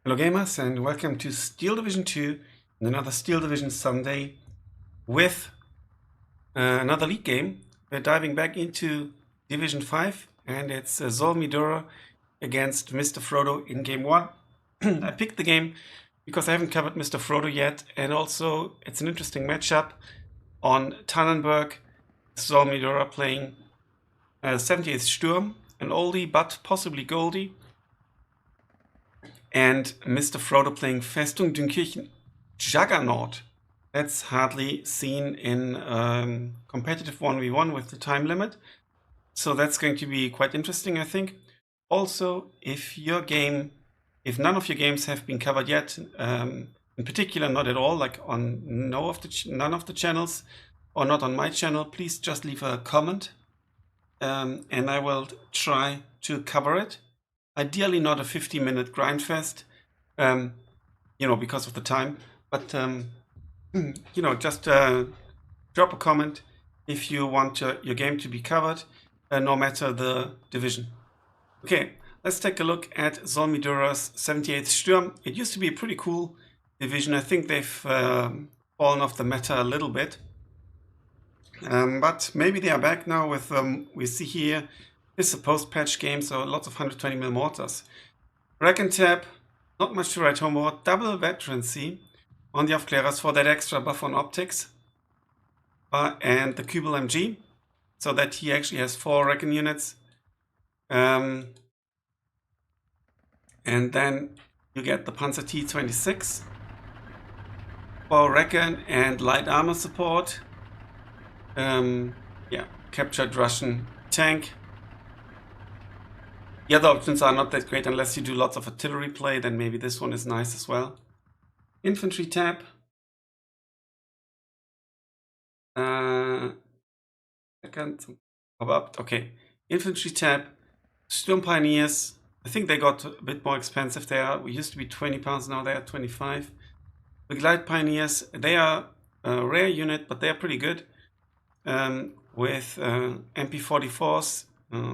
Hello gamers and welcome to Steel Division 2 and another Steel Division Sunday with another league game. We're diving back into Division 5 and it's Zol Midura against Mr. Frodo in game 1. I picked the game because I haven't covered Mr. Frodo yet, and also it's an interesting matchup on Tannenberg. Zol Midura playing 78th Sturm, an oldie but possibly goldie. And Mr. Frodo playing Festung, Dünkirchen, Juggernaut. That's hardly seen in competitive 1v1 with the time limit. So that's going to be quite interesting, I think. Also, if none of your games have been covered yet, in particular not at all, like on none of the channels, or not on my channel, please just leave a comment, and I will try to cover it. Ideally not a 50-minute grind fest, because of the time, but just drop a comment if you want your game to be covered, no matter the division. Okay, let's take a look at Zol Midura's 78th Sturm. It used to be a pretty cool division. I think they've fallen off the meta a little bit, but maybe they are back now with, we see here, this is a post-patch game, so lots of 120mm mortars. Rack and tap, not much to write home about. Double veterancy on the Aufklärers for that extra buff on optics. And the Kübel MG, so that he actually has 4 Reckon units. And then you get the Panzer T26 for Reckon and light armor support. Captured Russian tank. The other options are not that great unless you do lots of artillery play, then maybe this one is nice as well. Infantry tab. Second, pop up. Okay. Infantry tab. Sturm Pioneers. I think they got a bit more expensive there. We used to be £20, now they are 25. The Glide Pioneers, they are a rare unit, but they are pretty good. With MP44s.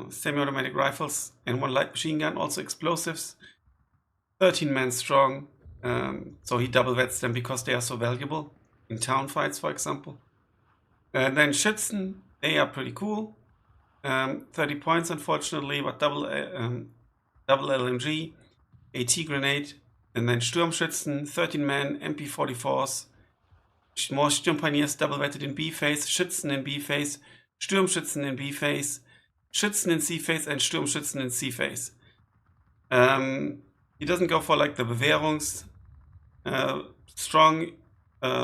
Semi-automatic rifles and 1 light machine gun, also explosives. 13 men strong, so he double vets them because they are so valuable in town fights, for example. And then Schützen, they are pretty cool. 30 points, unfortunately, but double LMG, AT grenade, and then Sturmschützen, 13 men, MP44s. More Sturm Pioneers double vetted in B phase, Schützen in B phase, Sturmschützen in B phase, Schützen in C phase and Sturmschützen in C phase. He doesn't go for like the Bewährungs strong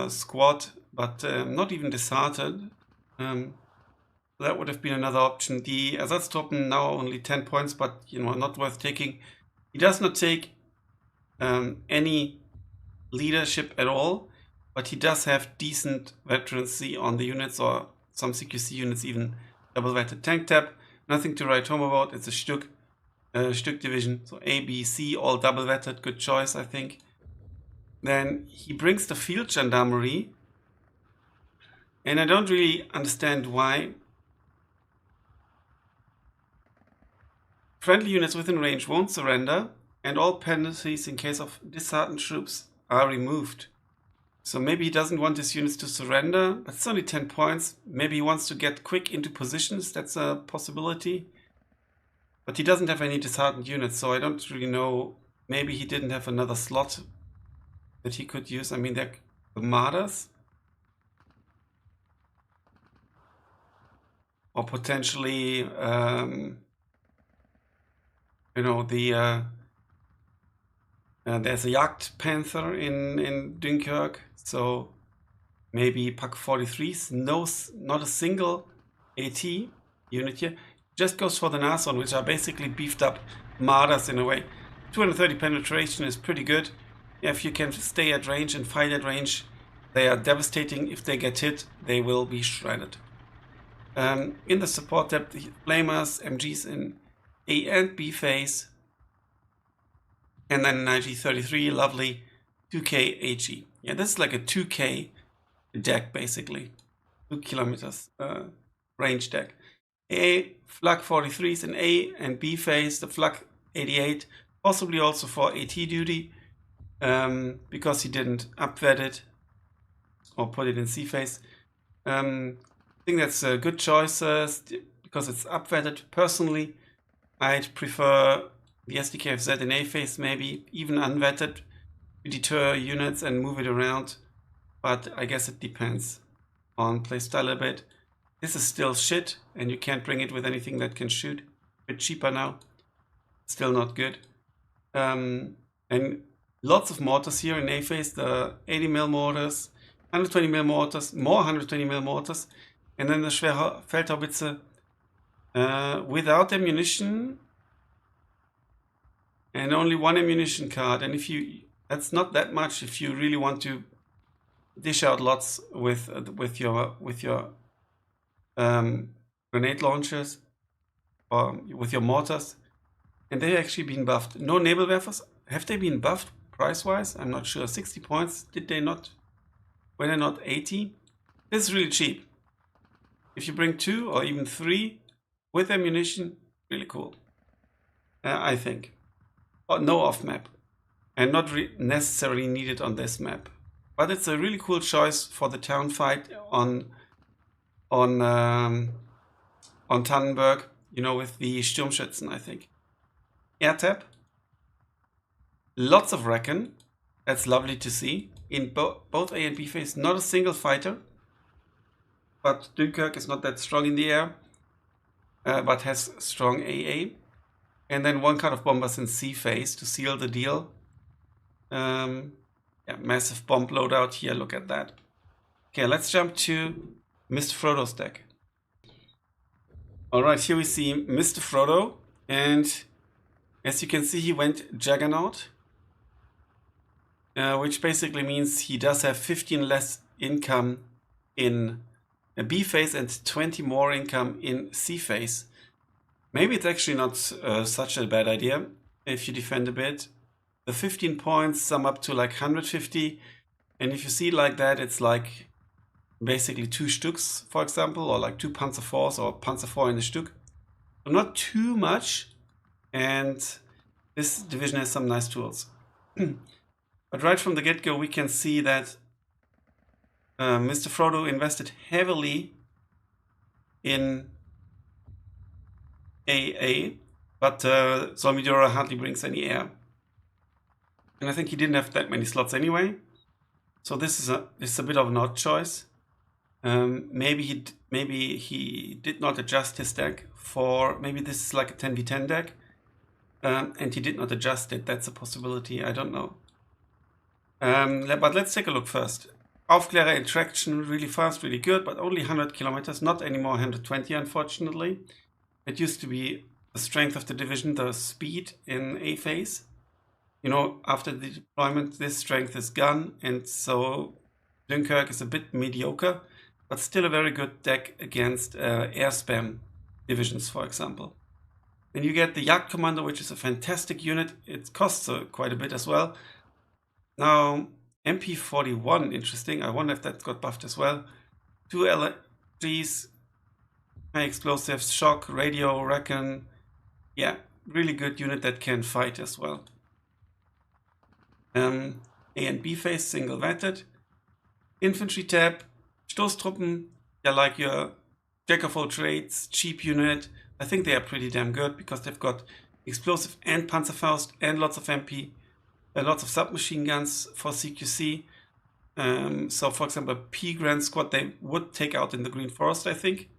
squad, but not even disheartened. That would have been another option. The Ersatztruppen now only 10 points, but not worth taking. He does not take any leadership at all, but he does have decent veterancy on the units, or some CQC units even double vetted. Tank tab. Nothing to write home about. It's a Stück division. So A, B, C, all double vetted. Good choice, I think. Then he brings the field gendarmerie. And I don't really understand why. Friendly units within range won't surrender, and all penalties in case of disheartened troops are removed. So maybe he doesn't want his units to surrender, but it's only 10 points. Maybe he wants to get quick into positions, that's a possibility. But he doesn't have any disheartened units, so I don't really know. Maybe he didn't have another slot that he could use. I mean, they're the Martyrs. Or potentially, there's a Jagd Panther in Dünkirchen, so maybe Pak 43s. No, not a single AT unit here. Just goes for the Nashorn, which are basically beefed up Martyrs in a way. 230 penetration is pretty good. If you can stay at range and fight at range, they are devastating. If they get hit, they will be shredded. In the support tab, the Flamers, MGs in A and B phase. And then an IG-33, lovely 2K HE. Yeah, this is like a 2K deck, basically. 2 kilometers range deck. A Flak 43s in A and B phase, the Flak 88, possibly also for AT duty. because he didn't upvet it or put it in C phase. I think that's a good choice because it's upvetted. Personally, I'd prefer the SDKFZ in A phase, maybe even unvetted, to deter units and move it around. But I guess it depends on playstyle a bit. This is still shit, and you can't bring it with anything that can shoot. A bit cheaper now. Still not good. And lots of mortars here in A phase. The 80mm mortars, 120mm mortars, more 120mm mortars, and then the schwere Feldhaubitze without ammunition and only one ammunition card. And if you, that's not that much if you really want to dish out lots with your grenade launchers or with your mortars. And they've actually been buffed. No Nebelwerfers. Have they been buffed price-wise? I'm not sure. 60 points. Did they not? Were they not 80? This is really cheap. If you bring 2 or even 3 with ammunition, really cool. I think. No off-map. And not necessarily needed on this map. But it's a really cool choice for the town fight on Tannenberg, you know, with the Sturmschützen, I think. Air tap. Lots of Reckon. That's lovely to see. In both A and B phase, not a single fighter. But Dunkirk is not that strong in the air, but has strong AA. And then 1 card of bombers in C phase to seal the deal. Yeah, massive bomb loadout here, look at that. Okay, let's jump to Mr. Frodo's deck. Alright, here we see Mr. Frodo, and as you can see, he went Juggernaut, which basically means he does have 15 less income in a B phase and 20 more income in C phase. Maybe it's actually not such a bad idea if you defend a bit. The 15 points sum up to like 150, and if you see it like that, it's like basically 2 Stücks, for example, or like 2 Panzer IVs or Panzer IV in a Stück. So not too much, and this division has some nice tools. But right from the get-go, we can see that Mr. Frodo invested heavily in AA, but Zol Midura hardly brings any air. And I think he didn't have that many slots anyway. So this is a bit of an odd choice. Maybe he did not adjust his deck for, maybe this is like a 10v10 deck. And he did not adjust it. That's a possibility. I don't know. But let's take a look first. Aufklärer interaction, really fast, really good, but only 100 kilometers, not anymore 120, unfortunately. It used to be the strength of the division, the speed in A phase. You know, after the deployment, this strength is gone, and so Dunkirk is a bit mediocre, but still a very good deck against air spam divisions, for example. Then you get the Jagdkommando, which is a fantastic unit. It costs quite a bit as well. Now, MP41, interesting. I wonder if that got buffed as well. 2 LGs, high explosives, shock, radio, reckon. Yeah, really good unit that can fight as well. A and B phase, single vetted. Infantry tab, Stoßtruppen, yeah, like your jack of all trades, cheap unit. I think they are pretty damn good because they've got explosive and Panzerfaust and lots of MP, lots of submachine guns for CQC. So for example, P Grand Squad they would take out in the Green Forest, I think.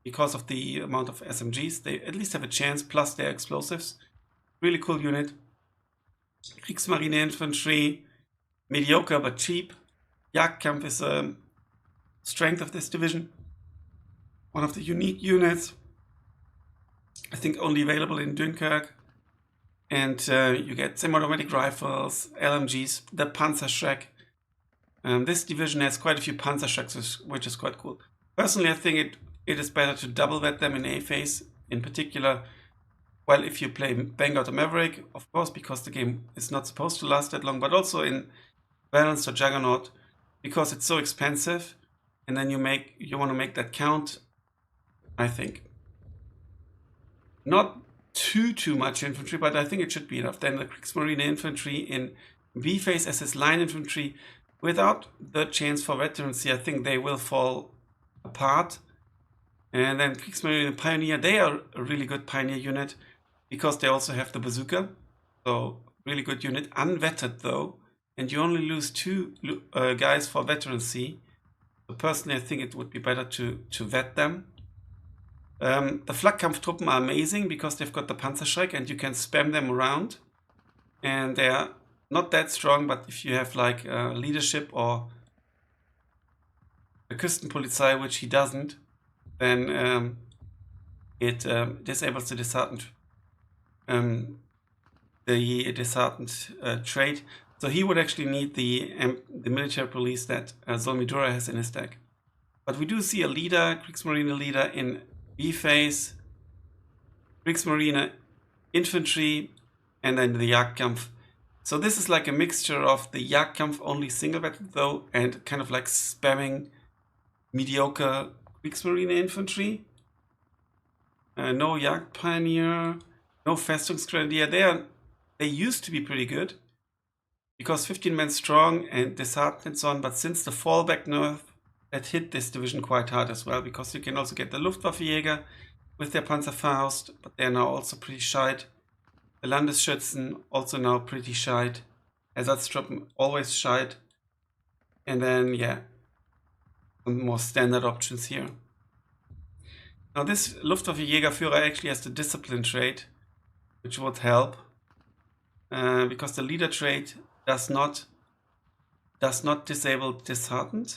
Because of the amount of SMGs, they at least have a chance, plus their explosives. Really cool unit. Kriegsmarine Infantry, mediocre but cheap. Jagdkampf is a strength of this division. One of the unique units. I think only available in Dunkirk. And you get semi-automatic rifles, LMGs, the Panzerschreck. This division has quite a few Panzerschrecks, which is quite cool. Personally, I think it is better to double vet them in A phase, in particular. Well, if you play Vanguard or Maverick, of course, because the game is not supposed to last that long, but also in Balanced or Juggernaut, because it's so expensive, and then you want to make that count, I think. Not too much infantry, but I think it should be enough. Then the Kriegsmarine infantry in B phase as his line infantry, without the chance for veterancy, I think they will fall apart. And then Kriegsmarine and Pioneer, they are a really good Pioneer unit because they also have the bazooka. So really good unit, unvetted though, and you only lose 2 guys for veterancy. So personally, I think it would be better to vet them. The Flakkampftruppen are amazing because they've got the Panzerschreck and you can spam them around. And they're not that strong, but if you have like leadership or a Küstenpolizei, which he doesn't, then it disables the disheartened trait. So he would actually need the military police that Zol Midura has in his deck. But we do see a leader, Kriegsmarine leader in B phase, Kriegsmarine infantry, and then the Jagdkampf. So this is like a mixture of the Jagdkampf only single vetted though, and kind of like spamming mediocre Kriegsmarine infantry. No Jagd Pioneer, no Festungsgrenadier. They used to be pretty good because 15 men strong and disheartened and so on, but since the fallback nerf, that hit this division quite hard as well, because you can also get the Luftwaffejäger with their Panzerfaust, but they're now also pretty shite. The Landesschützen also now pretty shite. Ersatztruppen always shite. And then, yeah, some more standard options here. Now this Luftwaffejägerführer actually has the discipline trait, which would help, because the leader trait does not disable disheartened.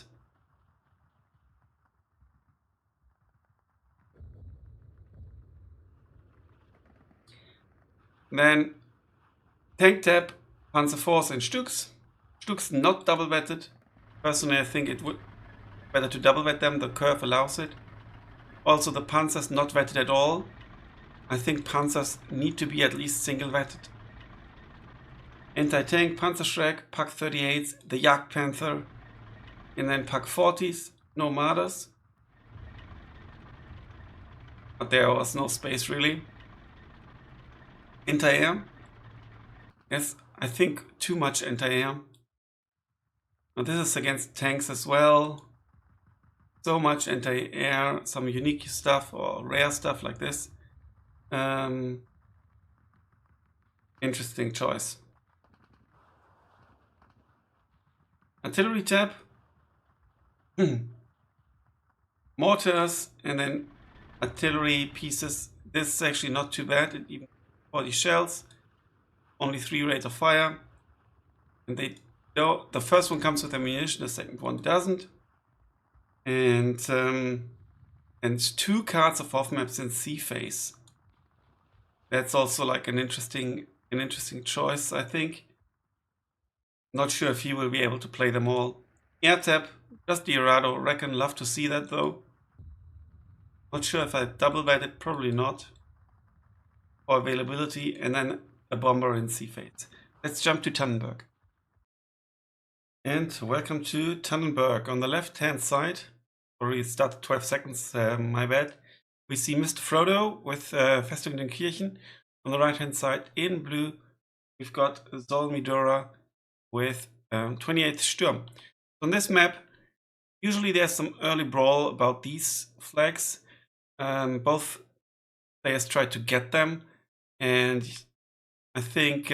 Then tank tab, Panzer Force and Stux. Stux not double vetted. Personally, I think it would better to double vet them. The curve allows it. Also, the Panzers not vetted at all. I think Panzers need to be at least single vetted. Anti-tank, Panzerschreck, Pak 38s, the Jagdpanther, and then Pak 40s, no Marder. But there was no space really. Anti-air. Yes, I think too much anti-air. Now this is against tanks as well. So much anti-air, some unique stuff or rare stuff like this. Interesting choice. Artillery tab. Mortars and then artillery pieces. This is actually not too bad. It even 40 shells, only 3 rates of fire, and the first one comes with ammunition, the second one doesn't, and 2 cards of off maps in C phase. That's also like an interesting choice, I think. Not sure if he will be able to play them all. Air tab, just the Errado, reckon, love to see that though. Not sure if I double vet it, probably not. For availability, and then a bomber in C phase. Let's jump to Tannenberg. And welcome to Tannenberg. On the left hand side, already started 12 seconds, my bad. We see Mr. Frodo with Festung Dünkirchen. On the right hand side in blue, we've got Zol Midura with 28th Sturm. On this map, usually there's some early brawl about these flags. Both players try to get them. And I think,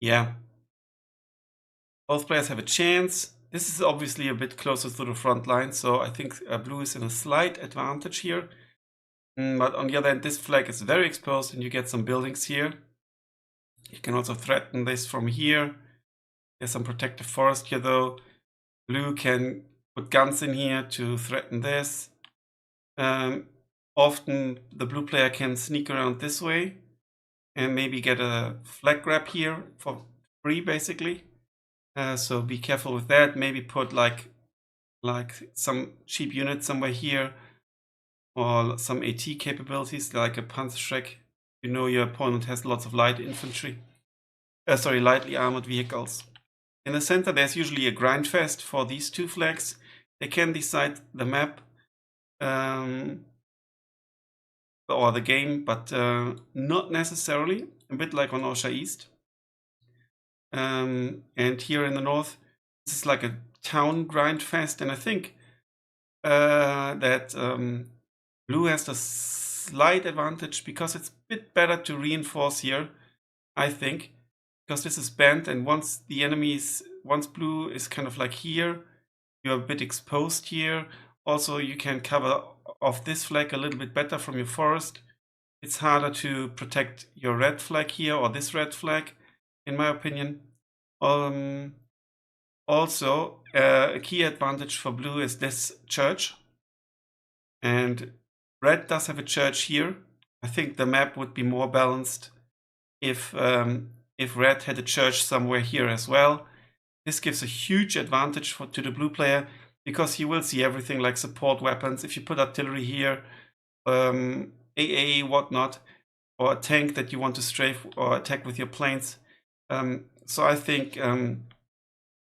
yeah, both players have a chance. This is obviously a bit closer to the front line, so I think blue is in a slight advantage here. But on the other hand, this flag is very exposed and you get some buildings here. You can also threaten this from here. There's some protective forest here though. Blue can put guns in here to threaten this. Often the blue player can sneak around this way and maybe get a flag grab here for free basically. So be careful with that. Maybe put like some cheap unit somewhere here, or some AT capabilities like a Panzerschreck. You know your opponent has lots of light infantry. Lightly armored vehicles. In the center there's usually a grindfest for these 2 flags. They can decide the map. or the game, but not necessarily. A bit like on Orsha East. And here in the north, this is like a town grind fest, and I think that blue has a slight advantage because it's a bit better to reinforce here, I think, because this is bent, and once blue is kind of like here, you're a bit exposed here. Also, you can cover off this flag a little bit better from your forest. It's harder to protect your red flag here, or this red flag, in my opinion. Also, a key advantage for blue is this church. And red does have a church here. I think the map would be more balanced if red had a church somewhere here as well. This gives a huge advantage to the blue player, because he will see everything like support weapons. If you put artillery here, AA, whatnot, or a tank that you want to strafe or attack with your planes. So I think the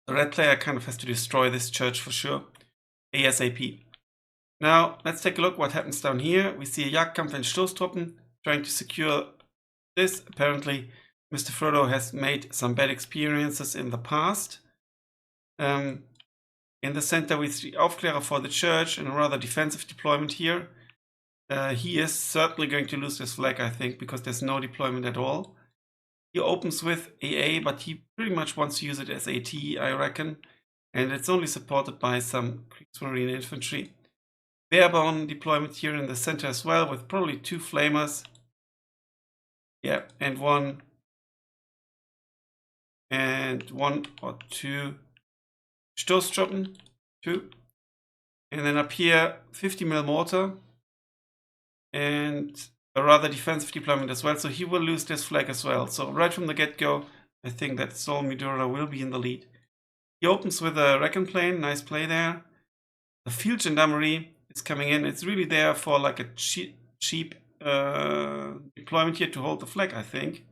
red player kind of has to destroy this church for sure, ASAP. Now, let's take a look what happens down here. We see a Jagdkampf and Stoßtruppen trying to secure this. Apparently, Mr. Frodo has made some bad experiences in the past. In the center, we see Aufklärer for the church and a rather defensive deployment here. He is certainly going to lose this flag, I think, because there's no deployment at all. He opens with AA, but he pretty much wants to use it as AT, I reckon. And it's only supported by some Kriegsmarine infantry. Barebone deployment here in the center as well, with probably 2 flamers. Yeah, and one or two Stoßtruppen, 2. And then up here, 50mm mortar. And a rather defensive deployment as well, so he will lose this flag as well. So right from the get-go, I think that Zol Midura will be in the lead. He opens with a Recon plane, nice play there. The field gendarmerie is coming in. It's really there for like a cheap deployment here to hold the flag, I think.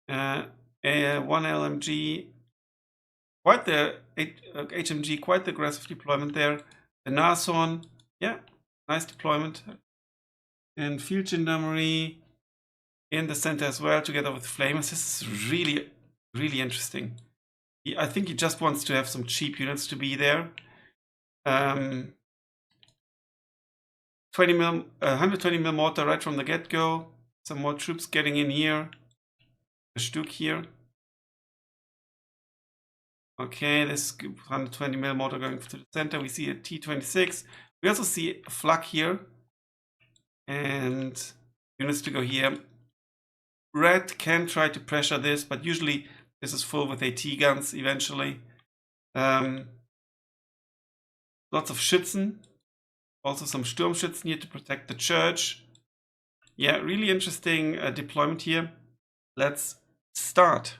One LMG, quite the HMG, quite the aggressive deployment there. The Nashorn, yeah, nice deployment. And field gendarmerie in the center as well, together with flamers. This is really, really interesting. I think he just wants to have some cheap units to be there. 120mm mortar right from the get-go. Some more troops getting in here. A Stück here. Okay, this 120mm mortar going to the center. We see a T-26. We also see a flak here. And units to go here. Red can try to pressure this, but usually this is full with AT guns eventually. Lots of Schützen. Also some Sturmschützen here to protect the church. Yeah, really interesting deployment here. Let's start.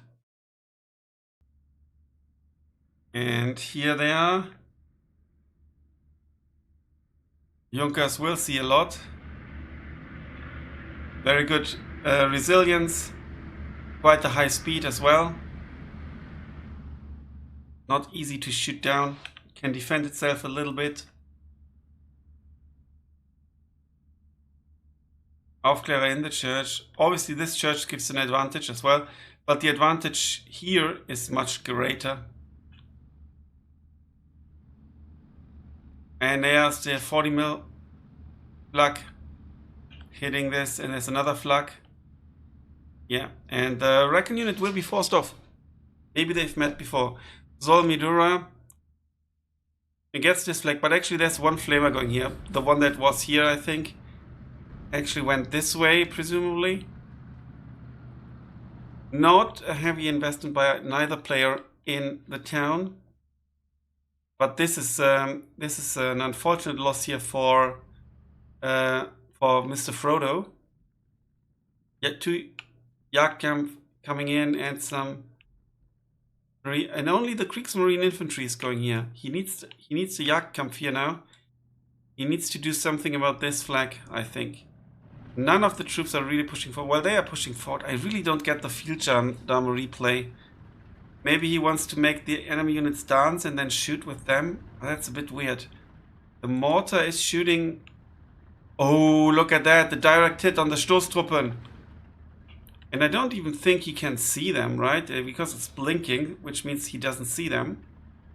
And here they are. Junkers will see a lot. Very good resilience, quite a high speed as well. Not easy to shoot down, can defend itself a little bit. Aufklärer in the church. Obviously this church gives an advantage as well, but the advantage here is much greater. And there's the 40mm flak hitting this, and there's another flak. Yeah, and the Recon unit will be forced off. Maybe they've met before. Zol Midura gets this flag, but actually there's one flamer going here. The one that was here, I think, actually went this way, presumably. Not a heavy investment by neither player in the town. But this is an unfortunate loss here for Mr. Frodo. Yet 2 Jagdkampf coming in and some, and only the Kriegsmarine infantry is going here. He needs the Jagdkampf here now. He needs to do something about this flag, I think. None of the troops are really pushing forward. Well, they are pushing forward. I really don't get the field gendarmerie play. Maybe he wants to make the enemy units dance and then shoot with them. That's a bit weird. The mortar is shooting Oh, look at that. The direct hit on the Stoßtruppen. And I don't even think he can see them, right? Because it's blinking, which means he doesn't see them.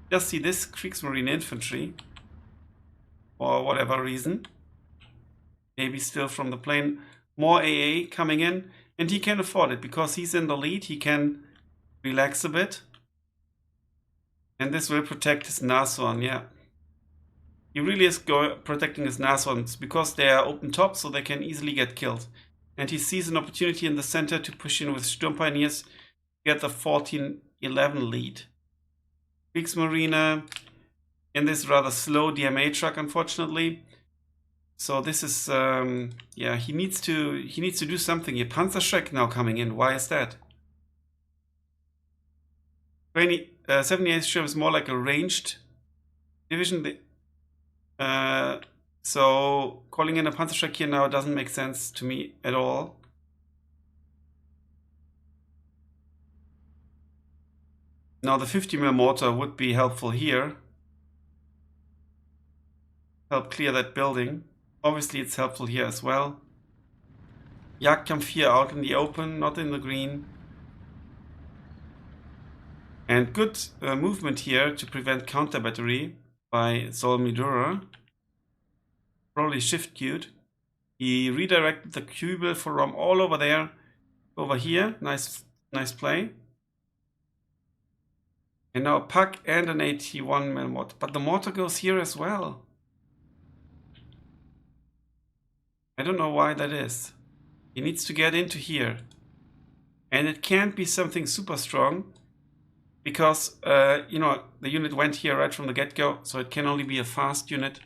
Just see this Kriegsmarine infantry. For whatever reason. Maybe still from the plane. More AA coming in. And he can afford it because he's in the lead. He can relax a bit. And this will protect his Nashorn, yeah. He really is protecting his Nashorns because they are open top, so they can easily get killed. And he sees an opportunity in the center to push in with Sturm Pioneers to get the 14-11 lead. Kriegsmarine in this rather slow DMA truck, unfortunately. So this is, yeah, he needs to do something here. Panzerschreck now coming in. Why is that? 78th Sturm is more like a ranged division. So calling in a Panzerschreck here now doesn't make sense to me at all. Now the 50mm mortar would be helpful here. Help clear that building. Obviously it's helpful here as well. Jagdkampf here out in the open, not in the green. And good movement here to prevent counter battery by Zol Midura. Probably shift queued. He redirected the Kubel from all over there, over here. Nice play. And now a puck and an 81mm mortar. But the mortar goes here as well. I don't know why that is. He needs to get into here. And it can't be something super strong. Because, you know, the unit went here right from the get-go. So it can only be a fast unit.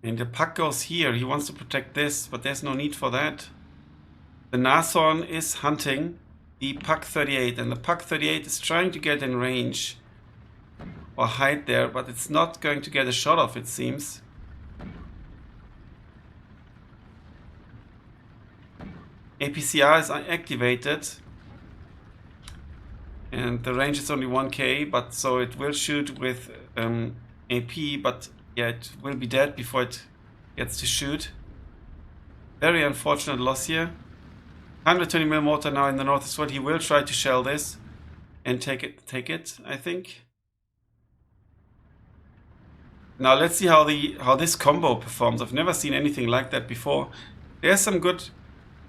And the puck goes here. He wants to protect this, but there's no need for that. The Nashorn is hunting the puck 38. And the puck 38 is trying to get in range. Or hide there, but it's not going to get a shot off, it seems. APCR is activated. And the range is only 1k, but so it will shoot with AP, but yeah, it will be dead before it gets to shoot. Very unfortunate loss here. 120mm mortar now in the north as well. He will try to shell this and take it, I think. Now let's see how this combo performs. I've never seen anything like that before. There's some good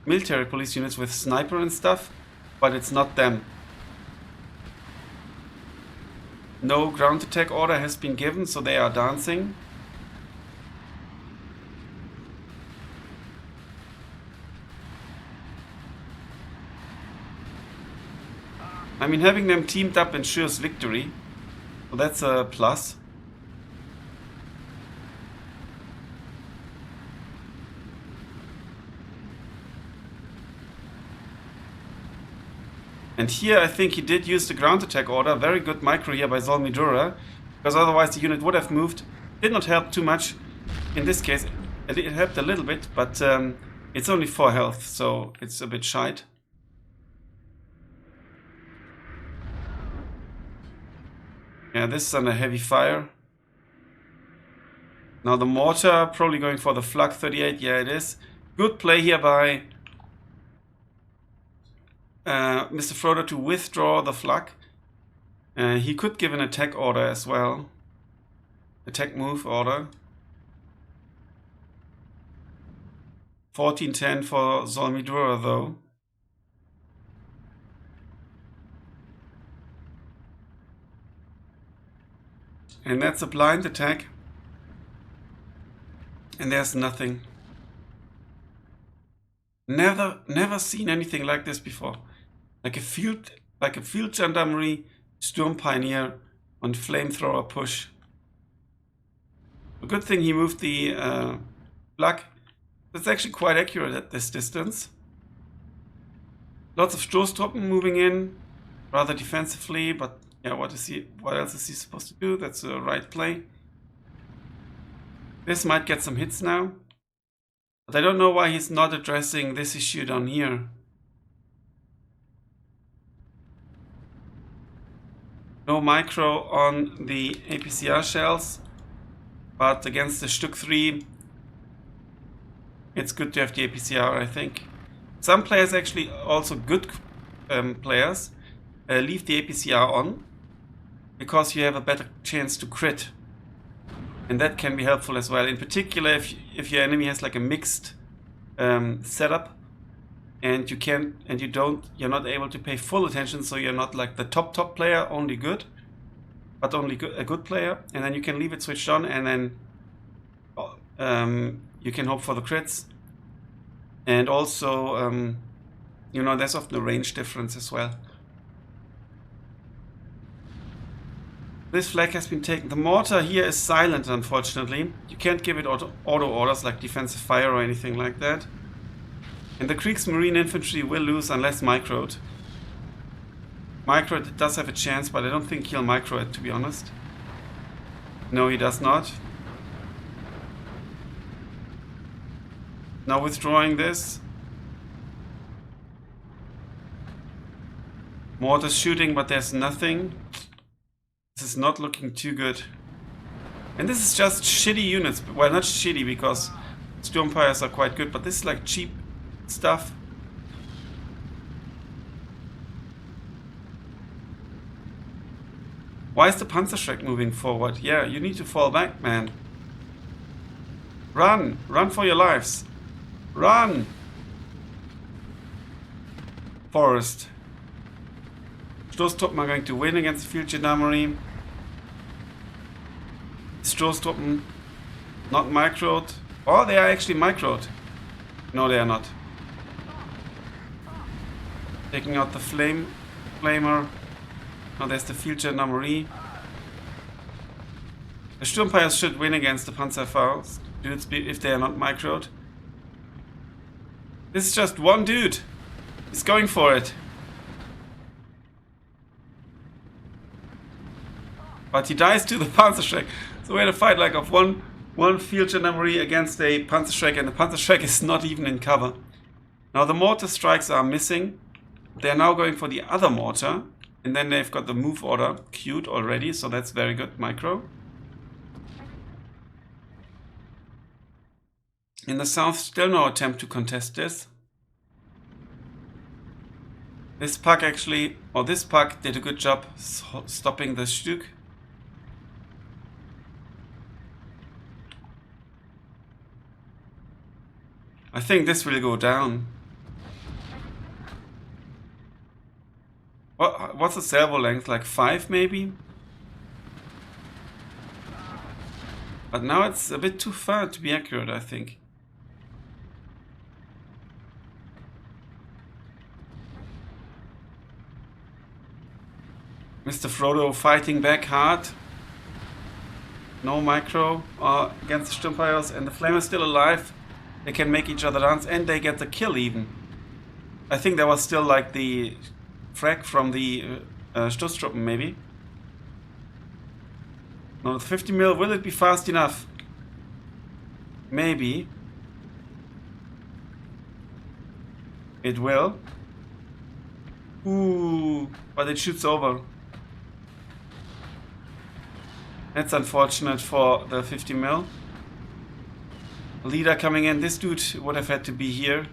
military police units with sniper and stuff, but it's not them. No ground attack order has been given, so they are dancing. I mean, having them teamed up ensures victory, so that's a plus. And here I think he did use the ground attack order. Very good micro here by Zol Midura, because otherwise the unit would have moved. Did not help too much. In this case, it helped a little bit, but it's only 4 health, so it's a bit shite. Yeah, this is under heavy fire. Now the mortar, probably going for the Flak 38. Yeah, it is. Good play here by Mr. Frodo to withdraw the Flak. He could give an attack order as well. Attack move order. 14-10 for Zol Midura though. And that's a blind attack. And there's nothing. Never seen anything like this before. Like a field gendarmerie Sturm Pioneer on flamethrower push. A good thing he moved the Flak. That's actually quite accurate at this distance. Lots of Stoßtruppen moving in, rather defensively, but yeah, what else is he supposed to do? That's the right play. This might get some hits now. But I don't know why he's not addressing this issue down here. No micro on the APCR shells, but against the Stück 3, it's good to have the APCR, I think. Some players, actually also good players, leave the APCR on because you have a better chance to crit, and that can be helpful as well. In particular, if your enemy has like a mixed setup, and you're not able to pay full attention, so you're not like the top player, only good, but only a good player, and then you can leave it switched on, and then you can hope for the crits. And also, you know, there's often a range difference as well. This flag has been taken. The mortar here is silent, unfortunately. You can't give it auto orders like defensive fire or anything like that. And the Kriegsmarine infantry will lose unless microed. Microed does have a chance, but I don't think he'll micro it, to be honest. No, he does not. Now withdrawing this. Mortar's shooting, but there's nothing. This is not looking too good. And this is just shitty units. Well, not shitty, because Sturmpires are quite good, but this is like cheap stuff. Why is the Panzerschreck moving forward? Yeah, you need to fall back, man. Run! Run for your lives! Run! Forest. Stoßtruppen are going to win against the Field Gendarmerie. Stoßtruppen not microed. Oh, they are actually microed. No, they are not. Taking out the flamer. Now there's the Field Gendarmerie. The Sturmpires should win against the Panzerfaust dudes if they are not microed. This is just one dude. He's going for it. But he dies to the Panzerschreck. So we had a fight like of one Field Gendarmerie against a Panzerschreck, and the Panzerschreck is not even in cover. Now the mortar strikes are missing. They're now going for the other mortar. And then they've got the move order queued already, so that's very good, micro. In the south, still no attempt to contest this. This pack actually, or this pack did a good job stopping the Stück. I think this will go down. What's the servo length? Like 5 maybe? But now it's a bit too far to be accurate, I think. Mr. Frodo fighting back hard. No micro against the Sturmpires, and the Flame is still alive. They can make each other dance, and they get the kill even. I think there was still like the frag from the Stoßtruppen, maybe. No, the 50 mil, will it be fast enough? Maybe. It will. Ooh, but it shoots over. That's unfortunate for the 50 mil. Leader coming in. This dude would have had to be here.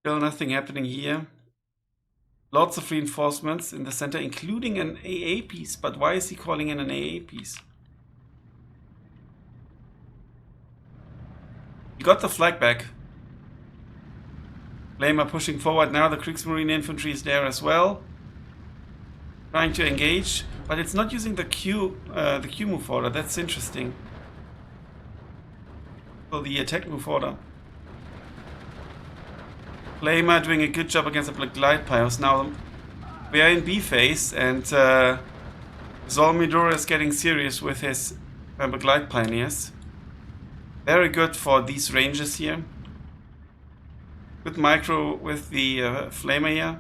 Still nothing happening here. Lots of reinforcements in the center, including an AA piece. But why is he calling in an AA piece? He got the flag back. Flamer pushing forward now. The Kriegsmarine infantry is there as well, trying to engage, but it's not using the Q move order. That's interesting. So the attack move order. Flamer doing a good job against the glide pyros. Now we are in B phase, and Zol Midura is getting serious with his glide pioneers. Very good for these ranges here. Good micro with the flamer here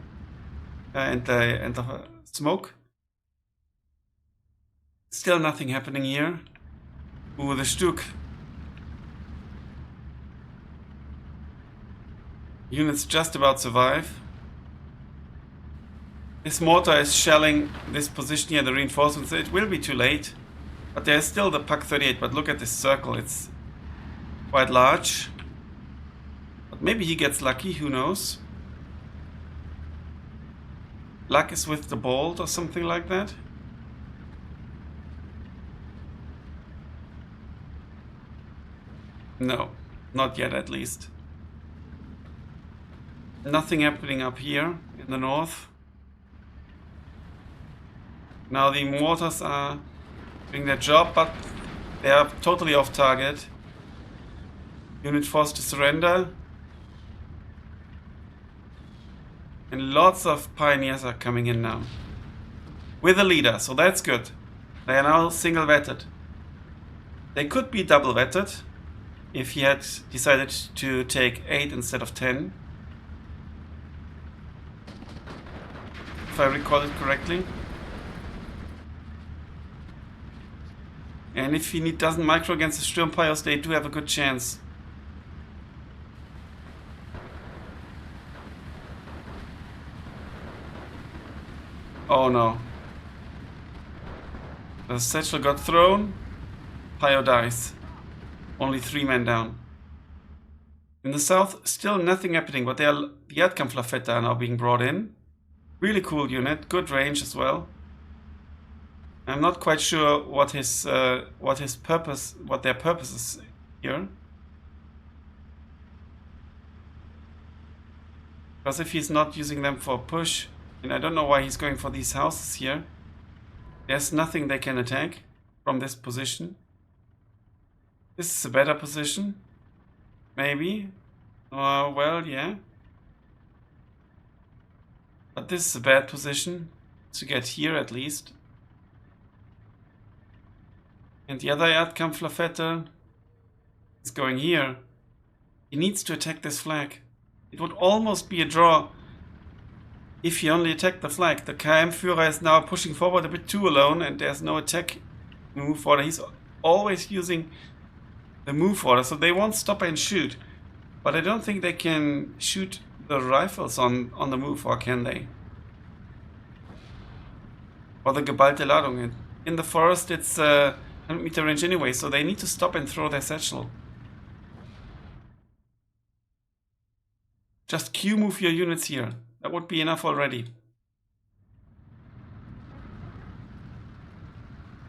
and the smoke. Still nothing happening here. Ooh, the Stück. Units just about survive. This mortar is shelling this position here, the reinforcements. It will be too late. But there's still the Pak 38. But look at this circle. It's quite large. But maybe he gets lucky. Who knows? Luck is with the bolt or something like that. No, not yet at least. Nothing happening up here in the north. Now the mortars are doing their job, but they are totally off target. Unit forced to surrender. And lots of pioneers are coming in now. With a leader, so that's good. They are now single vetted. They could be double vetted if he had decided to take 8 instead of 10. If I recall it correctly. And if he doesn't micro against the Sturm Pios, they do have a good chance. Oh no. The satchel got thrown. Pio dies. Only 3 men down. In the south, still nothing happening, but the Erdkampflafette are now being brought in. Really cool unit, good range as well. I'm not quite sure what their purpose is here. Because if he's not using them for push, and I don't know why he's going for these houses here. There's nothing they can attack from this position. This is a better position. Maybe. Well, yeah. But this is a bad position to get here at least. And the other Erdkampflafette is going here. He needs to attack this flag. It would almost be a draw if he only attacked the flag. The KM Führer is now pushing forward a bit too alone and there's no attack move order. He's always using the move order, so they won't stop and shoot. But I don't think they can shoot the rifles on the move, or can they? Or the geballte Ladung. In the forest it's 100-meter range anyway, so they need to stop and throw their satchel. Just Q-move your units here. That would be enough already.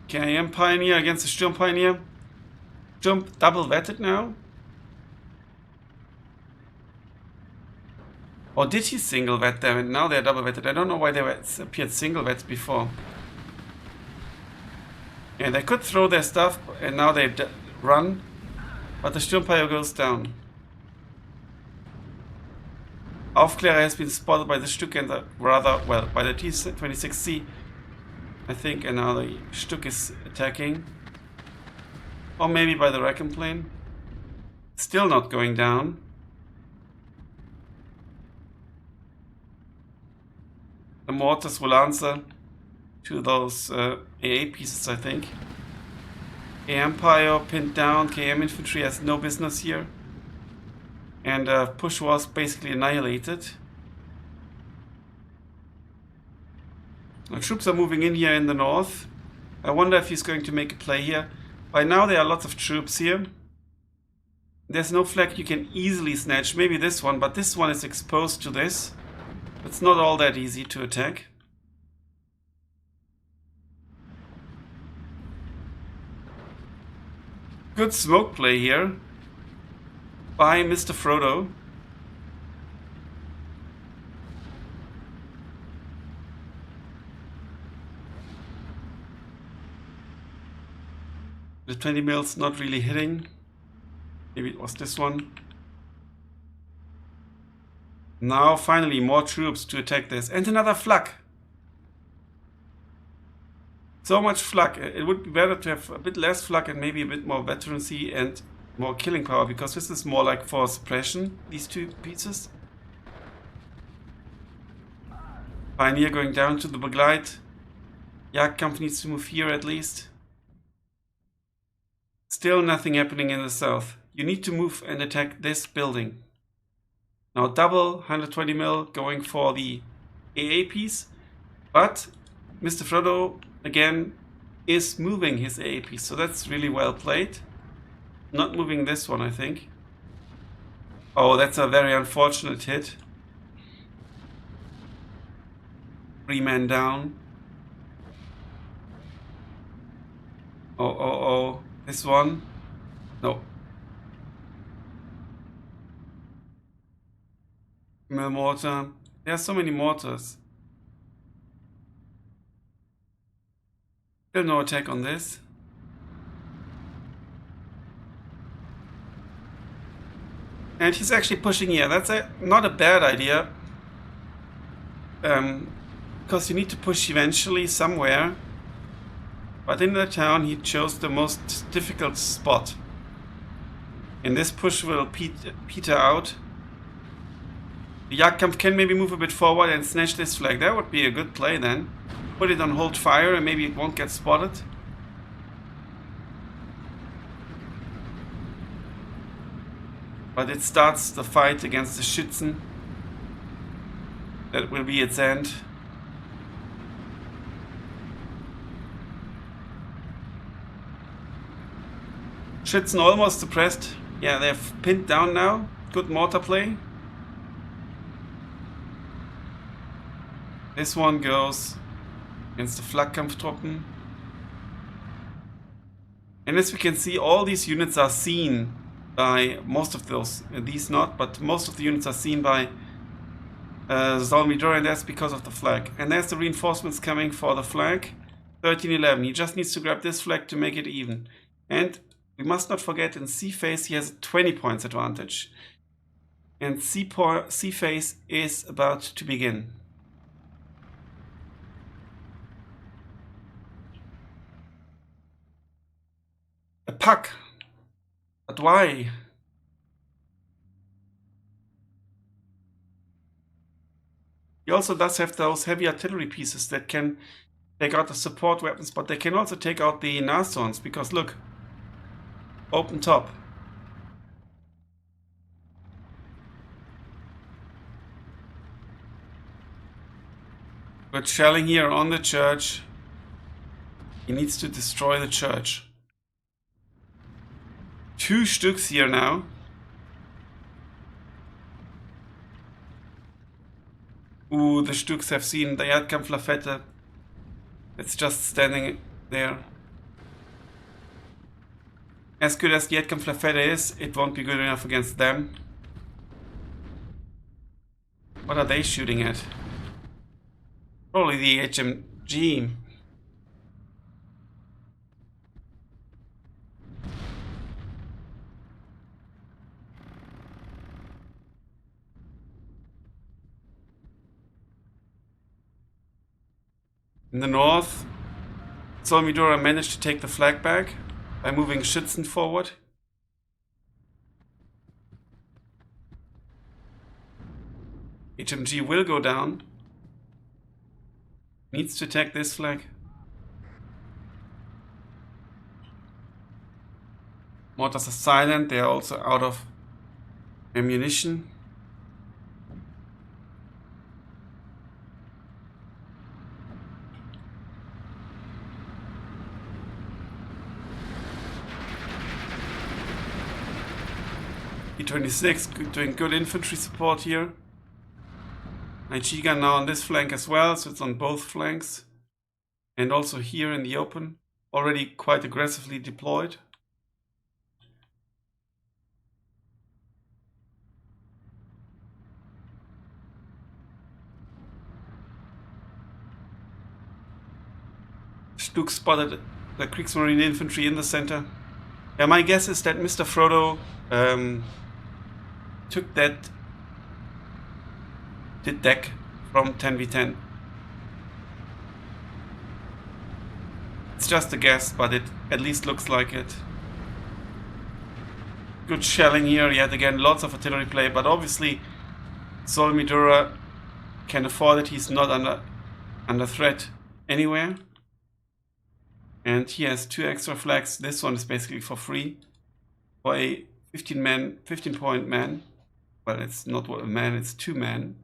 KM Pioneer against the Sturm Pioneer. Sturm double vetted now. Or did he single vet them and now they're double vetted? I don't know why they appeared single vets before. Yeah, they could throw their stuff and now they run, but the Sturm Pioneer goes down. Aufklärer has been spotted by the Stück and by the T-26C, I think, and now the Stück is attacking. Or maybe by the Recon plane. Still not going down. The mortars will answer to those AA pieces, I think. AM Pio pinned down, KM infantry has no business here. And push was basically annihilated. The troops are moving in here in the north. I wonder if he's going to make a play here. By now there are lots of troops here. There's no flag you can easily snatch. Maybe this one, but this one is exposed to this. It's not all that easy to attack. Good smoke play here by Mr. Frodo. The 20 mils not really hitting. Maybe it was this one. Now finally more troops to attack this. And another flak. So much flak. It would be better to have a bit less flak and maybe a bit more veterancy and more killing power, because this is more like for suppression, these two pieces. Pioneer going down to the Begleit. Jagdkampf needs to move here at least. Still nothing happening in the south. You need to move and attack this building. Now double 120 mil going for the AA piece. But Mr. Frodo, again, is moving his AAP, so that's really well played. Not moving this one, I think. Oh, that's a very unfortunate hit. 3 men down. Oh. This one? No. Mill mortar. There are so many mortars. Still no attack on this. And he's actually pushing here. That's not a bad idea. Because you need to push eventually somewhere. But in the town he chose the most difficult spot. And this push will peter out. The Jagdkampf can maybe move a bit forward and snatch this flag. That would be a good play then. Put it on hold fire and maybe it won't get spotted. But it starts the fight against the Schützen. That will be its end. Schützen almost suppressed. Yeah, they're pinned down now. Good mortar play. This one goes against the Flakkampftruppen. And as we can see, all these units are seen by most of these not, but most of the units are seen by Zol Midura, and that's because of the flag. And there's the reinforcements coming for the flag. 1311. He just needs to grab this flag to make it even. And we must not forget, in C phase he has a 20 points advantage. And C phase is about to begin. A puck. But why? He also does have those heavy artillery pieces that can take out the support weapons, but they can also take out the Nashorns, because look, open top. Good shelling here on the church. He needs to destroy the church. 2 Stücks here now. Ooh, the Stücks have seen the Erdkampflafette. It's just standing there. As good as the Erdkampflafette is, it won't be good enough against them. What are they shooting at? Probably the HMG. In the north, Zol Midura managed to take the flag back by moving Schützen forward. HMG will go down. Needs to take this flag. Mortars are silent, they are also out of ammunition. E26 doing good infantry support here. Juggernaut now on this flank as well, so it's on both flanks. And also here in the open, already quite aggressively deployed. Stuck spotted the Kriegsmarine infantry in the center. Yeah, my guess is that Mr. Frodo did deck from 10v10. It's just a guess, but it at least looks like it. Good shelling here, yet again, lots of artillery play, but obviously Zol Midura can afford it. He's not under threat anywhere. And he has 2 extra flags. This one is basically for free for a 15 point man. Well, it's not a man, it's 2 men.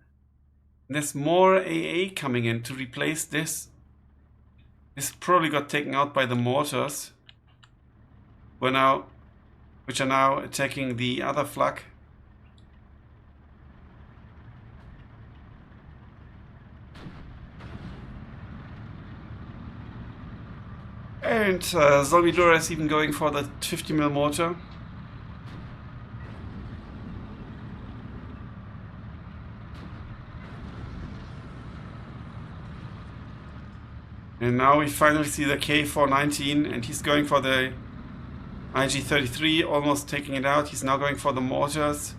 There's more AA coming in to replace this. This probably got taken out by the mortars, which are now attacking the other flak. And Zol Midura is even going for the 50mm mortar. And now we finally see the K419, and he's going for the IG-33, almost taking it out. He's now going for the mortars.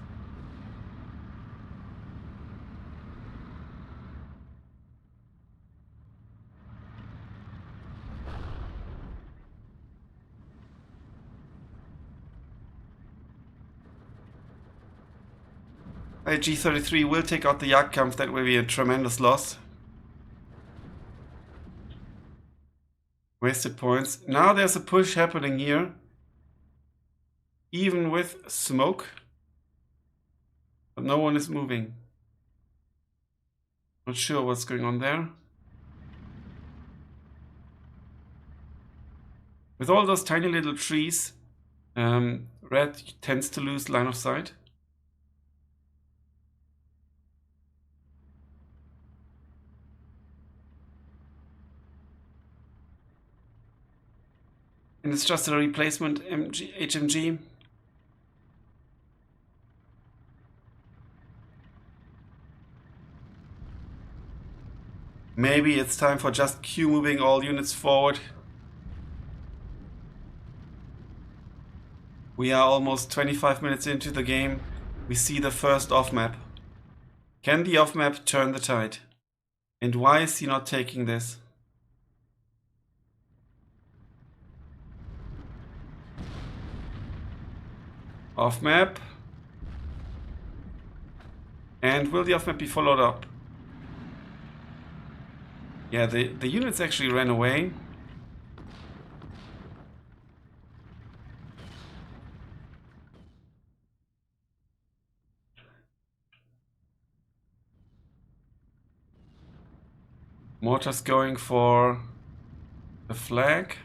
IG-33 will take out the Jagdkampf. That will be a tremendous loss. Wasted points. Now there's a push happening here, even with smoke, but no one is moving. Not sure what's going on there. With all those tiny little trees, red tends to lose line of sight. And it's just a replacement HMG. Maybe it's time for just Q moving all units forward. We are almost 25 minutes into the game. We see the first off-map. Can the off-map turn the tide? And why is he not taking this? Off-map. And will the off-map be followed up? Yeah, the units actually ran away. Mortars going for the flag.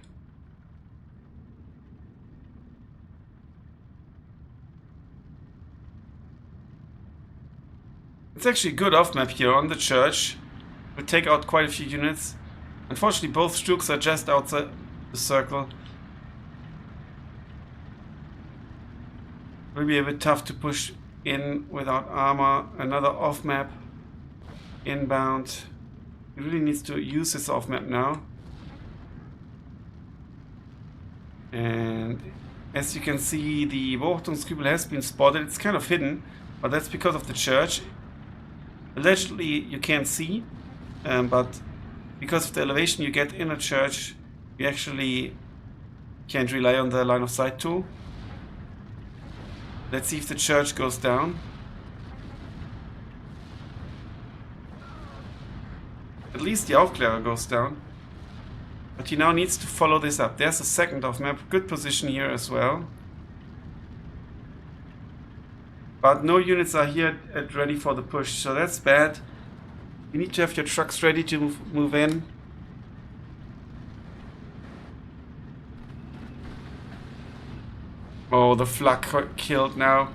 It's actually a good off-map here on the church. We'll take out quite a few units. Unfortunately, both Stuks are just outside the circle. Will be a bit tough to push in without armor. Another off-map. Inbound. He really needs to use his off-map now. And as you can see, the Beobachtungskübel has been spotted. It's kind of hidden, but that's because of the church. Allegedly, you can't see, but because of the elevation you get in a church, you actually can't rely on the line of sight tool. Let's see if the church goes down. At least the Aufklärer goes down. But he now needs to follow this up. There's a second off-map. Good position here as well. But no units are here at ready for the push, so that's bad. You need to have your trucks ready to move in. Oh, the flak got killed now.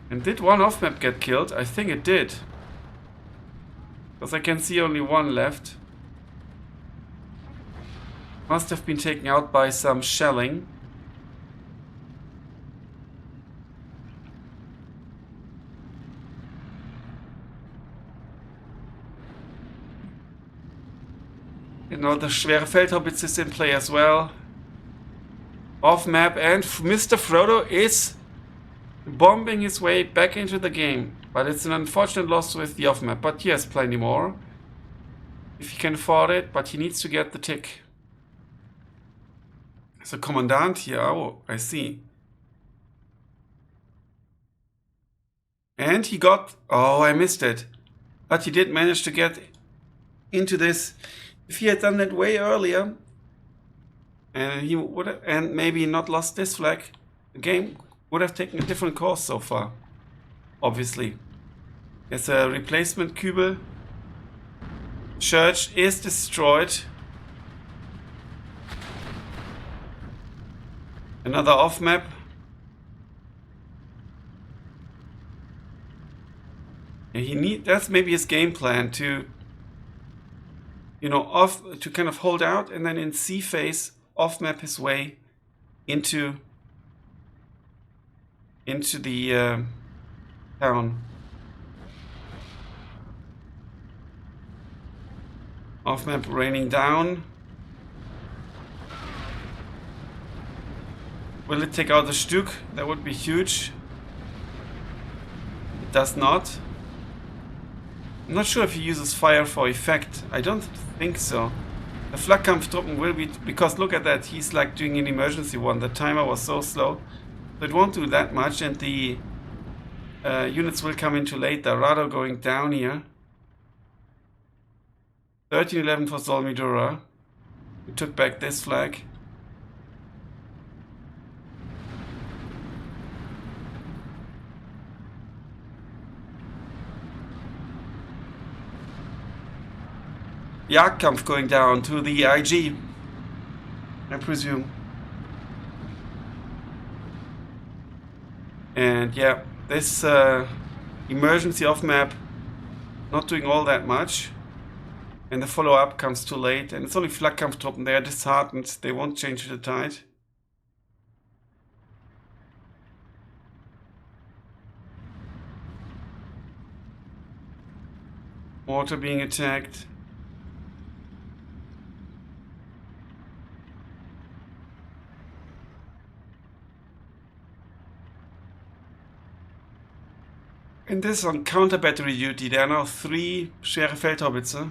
And did one off-map get killed? I think it did. Because I can see only one left. Must have been taken out by some shelling. You know, the schwere Feldhaubitze is in play as well. Off map, and Mr. Frodo is bombing his way back into the game. But it's an unfortunate loss with the off map. But he has plenty more. If he can afford it, but he needs to get the tick. There's a commandant here. Oh, I see. And he got... Oh, I missed it. But he did manage to get into this. If he had done that way earlier, and he would have, and maybe not lost this flag, the game would have taken a different course so far. obviously. There's a replacement Kübel. Church is destroyed. Another off map. That's maybe his game plan to, you know, to kind of hold out and then in C phase off map his way into the town. Off map raining down. Will it take out the Stück? That would be huge. It does not. I'm not sure if he uses fire for effect. I don't think so. The Flakkampftruppen will be, because look at that, he's like doing an emergency one. The timer was so slow. So it won't do that much, and the units will come in too late. They're rather going down here. 1311 for Zol Midura. We took back this flag. Jagdkampf going down to the IG, I presume. And yeah, this emergency off map not doing all that much. And the follow-up comes too late. And it's only Flakkampftruppen. They are disheartened. They won't change the tide. Mortar being attacked. And this is on counter battery duty. There are now 3 schwere Feldhaubitze.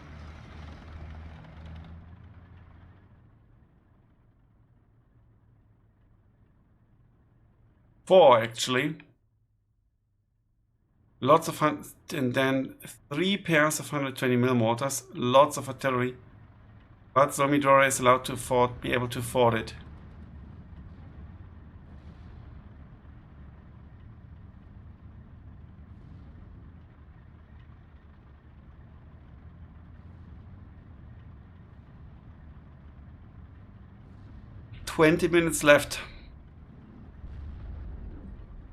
4 actually. Lots of and then 3 pairs of 120mm mortars. Lots of artillery. But Zol Midura is allowed to be able to ford it. "20 minutes left.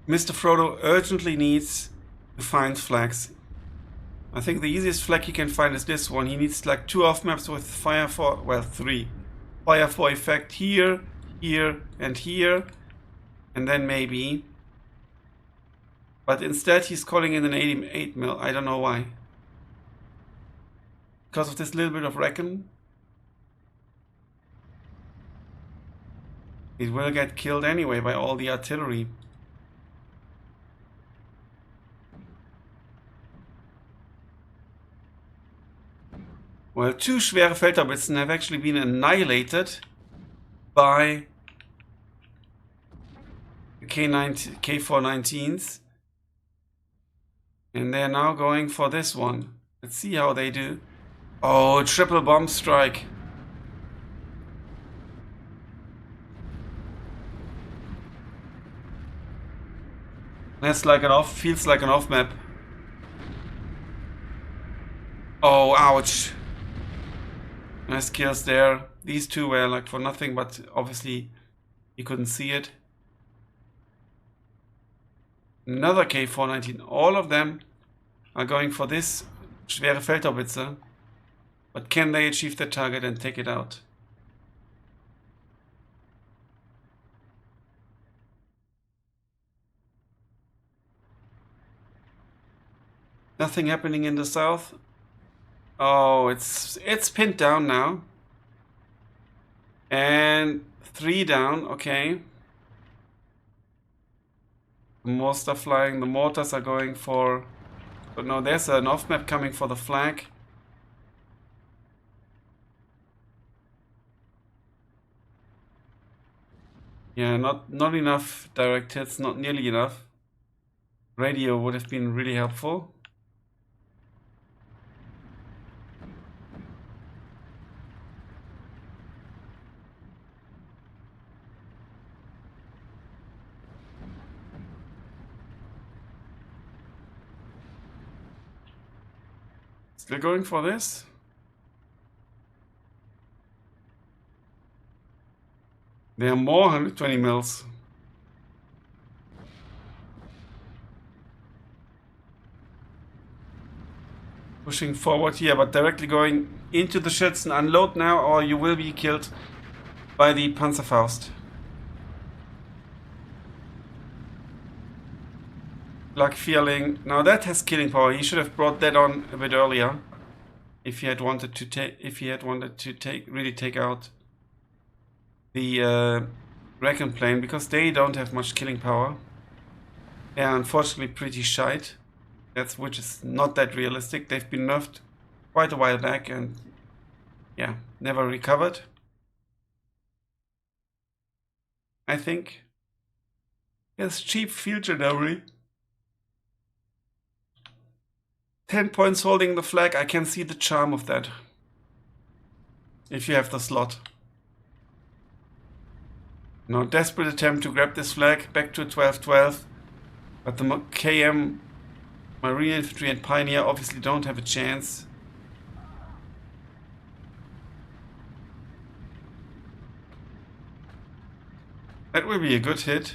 Mr. Frodo urgently needs to find flags. I think the easiest flag he can find is this one. He needs like 2 off maps with fire for, well, 3. Fire for effect here, here, and here. And then maybe. But instead he's calling in an 88mm. I don't know why. Because of this little bit of reckon. It will get killed anyway by all the artillery. Well, 2 schwere Feldhaubitzen have actually been annihilated by the K419s. And they're now going for this one. Let's see how they do. Oh, triple bomb strike. That's like an off, feels like an off map. Oh, ouch. Nice kills there. These 2 were like for nothing, but obviously you couldn't see it. Another K419. All of them are going for this schwere Feldhaubitze. But can they achieve their target and take it out? Nothing happening in the south. Oh, it's pinned down now. And 3 down, okay. More stuff flying. The mortars are going for... But no, there's an off map coming for the flag. Yeah, not enough direct hits, not nearly enough. Radio would have been really helpful. Still going for this? There are more 120 mils. Pushing forward here, but directly going into the Schützen. Unload now or you will be killed by the Panzerfaust. Luck feeling. Now that has killing power. He should have brought that on a bit earlier. If he had wanted to really take out the Recon plane, because they don't have much killing power. They are unfortunately pretty shite. Which is not that realistic. They've been nerfed quite a while back and yeah, never recovered. I think. Yes, cheap field generally. 10 points holding the flag. I can see the charm of that. If you have the slot. Now, desperate attempt to grab this flag back to 12-12. But the KM, Marine Infantry and Pioneer obviously don't have a chance. That will be a good hit.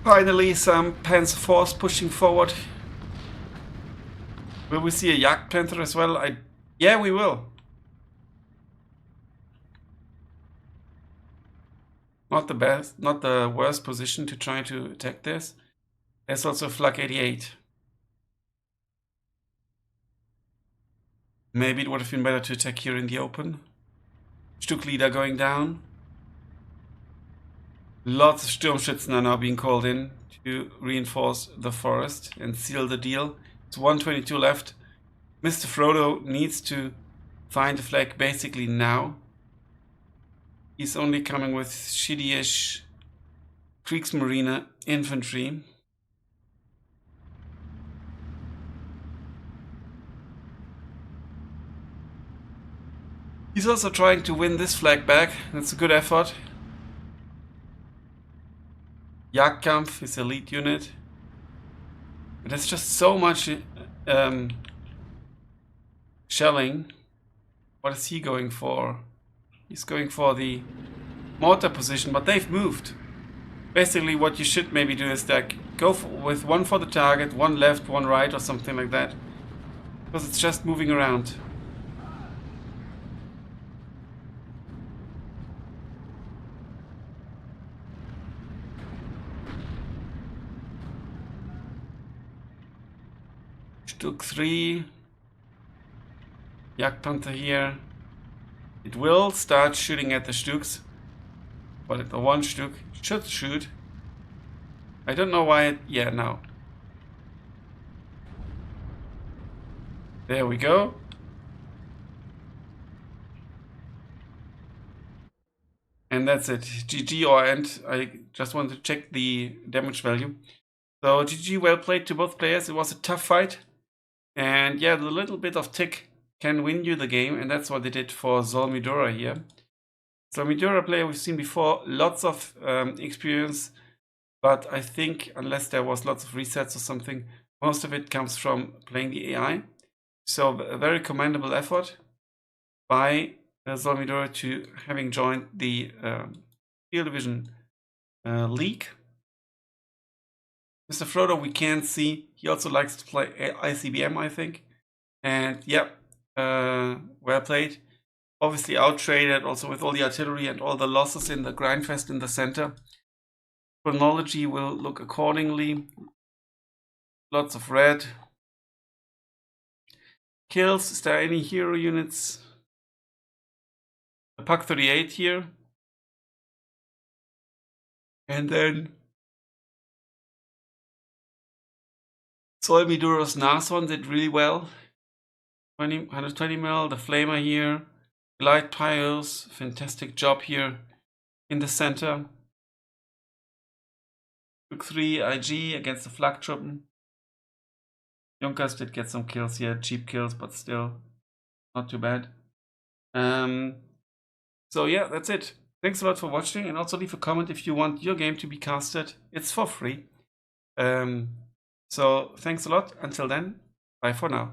Finally, some Panzer Force pushing forward. Will we see a Jagdpanther as well? Yeah, we will. Not the best, not the worst position to try to attack this. There's also Flak 88. Maybe it would have been better to attack here in the open. Stuckleader going down. Lots of Sturmschützen are now being called in to reinforce the forest and seal the deal. It's 122 left. Mr. Frodo needs to find a flag basically now. He's only coming with shitty-ish Kriegsmarine infantry. He's also trying to win this flag back. That's a good effort. Jagdkampf is elite unit. But there's just so much shelling. What is he going for? He's going for the mortar position, but they've moved. Basically what you should maybe do is like go with one for the target, one left, one right or something like that. Because it's just moving around. Stück 3. Jagdpanther here. It will start shooting at the Stuks. But the one Stuk should shoot. I don't know why it... Yeah, now. There we go. And that's it. GG or end. I just want to check the damage value. So GG, well played to both players. It was a tough fight. And yeah, the little bit of tick can win you the game, and that's what they did for Zol Midura here. Zol Midura player we've seen before, lots of experience, but I think unless there was lots of resets or something, most of it comes from playing the AI. So a very commendable effort by Zol Midura to having joined the Field Division League. Mr. Frodo, we can see, he also likes to play ICBM, I think. And yeah, well played. Obviously out-traded also with all the artillery and all the losses in the grindfest in the center. Chronology will look accordingly. Lots of red. Kills, is there any hero units? A Pak 38 here. And then Zol Midura's Nason did really well. 120 mil, the Flamer here. Glide Piles, fantastic job here in the center. Book 3 IG against the Flak Truppen. Junkers did get some kills here, cheap kills, but still not too bad. So yeah, that's it. Thanks a lot for watching, and also leave a comment if you want your game to be casted. It's for free. So thanks a lot. Until then, bye for now.